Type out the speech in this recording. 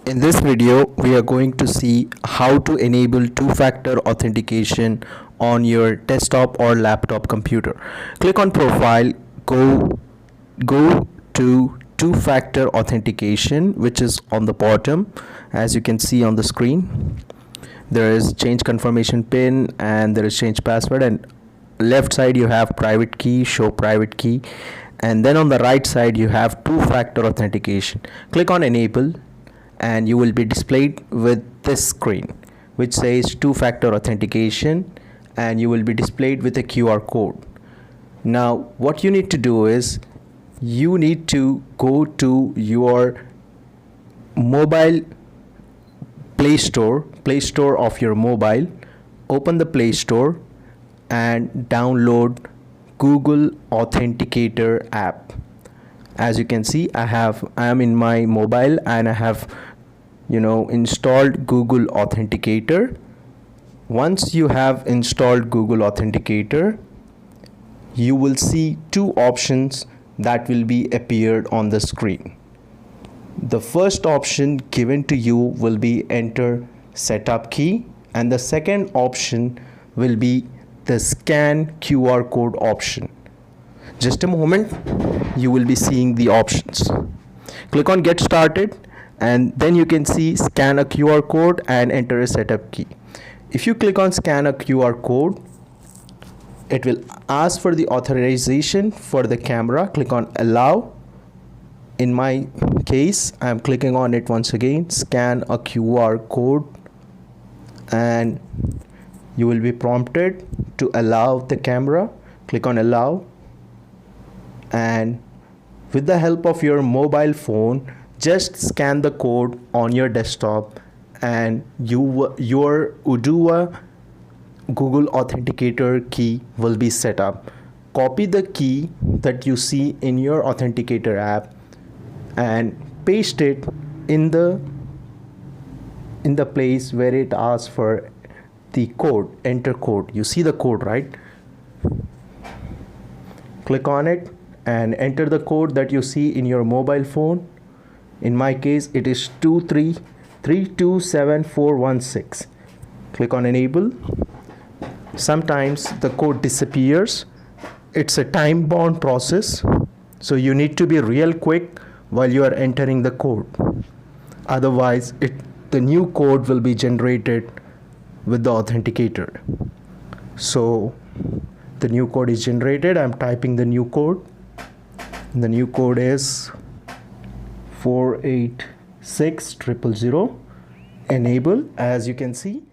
In this video, we are going to see how to enable two-factor authentication on your desktop or laptop computer. Click on Profile, go to two-factor authentication, which is on the bottom, as you can see on the screen. There is change confirmation pin and there is change password, and left side you have private key, show private key, and then on the right side you have two-factor authentication. Click on enable and you will be displayed with this screen which says two-factor authentication, and you will be displayed with a QR code. Now what you need to do is you need to go to your mobile Play Store of your mobile, open the Play Store and download Google Authenticator app. As you can see, I am in my mobile and I have installed Google Authenticator. Once you have installed Google Authenticator, you will see two options that will be appeared on the screen. The first option given to you will be enter setup key, and the second option will be the scan QR code option. Just a moment, you will be seeing the options. Click on get started and then you can see scan a QR code and enter a setup key. If you click on scan a QR code, it will ask for the authorization for the camera. Click on allow. In my case, I am clicking on it once again, scan a QR code, and you will be prompted to allow the camera. Click on allow, and with the help of your mobile phone, just scan the code on your desktop and your Udua Google Authenticator key will be set up. Copy the key that you see in your Authenticator app and paste it in the place where it asks for the code. Enter code. You see the code, right? Click on it and enter the code that you see in your mobile phone. In my case, it is 233274416. Click on enable. Sometimes the code disappears. It's a time bound process, so you need to be real quick while you are entering the code. Otherwise the new code will be generated with the authenticator. So the new code is generated. I'm typing the new code. The new code is 486000. Enable. As you can see,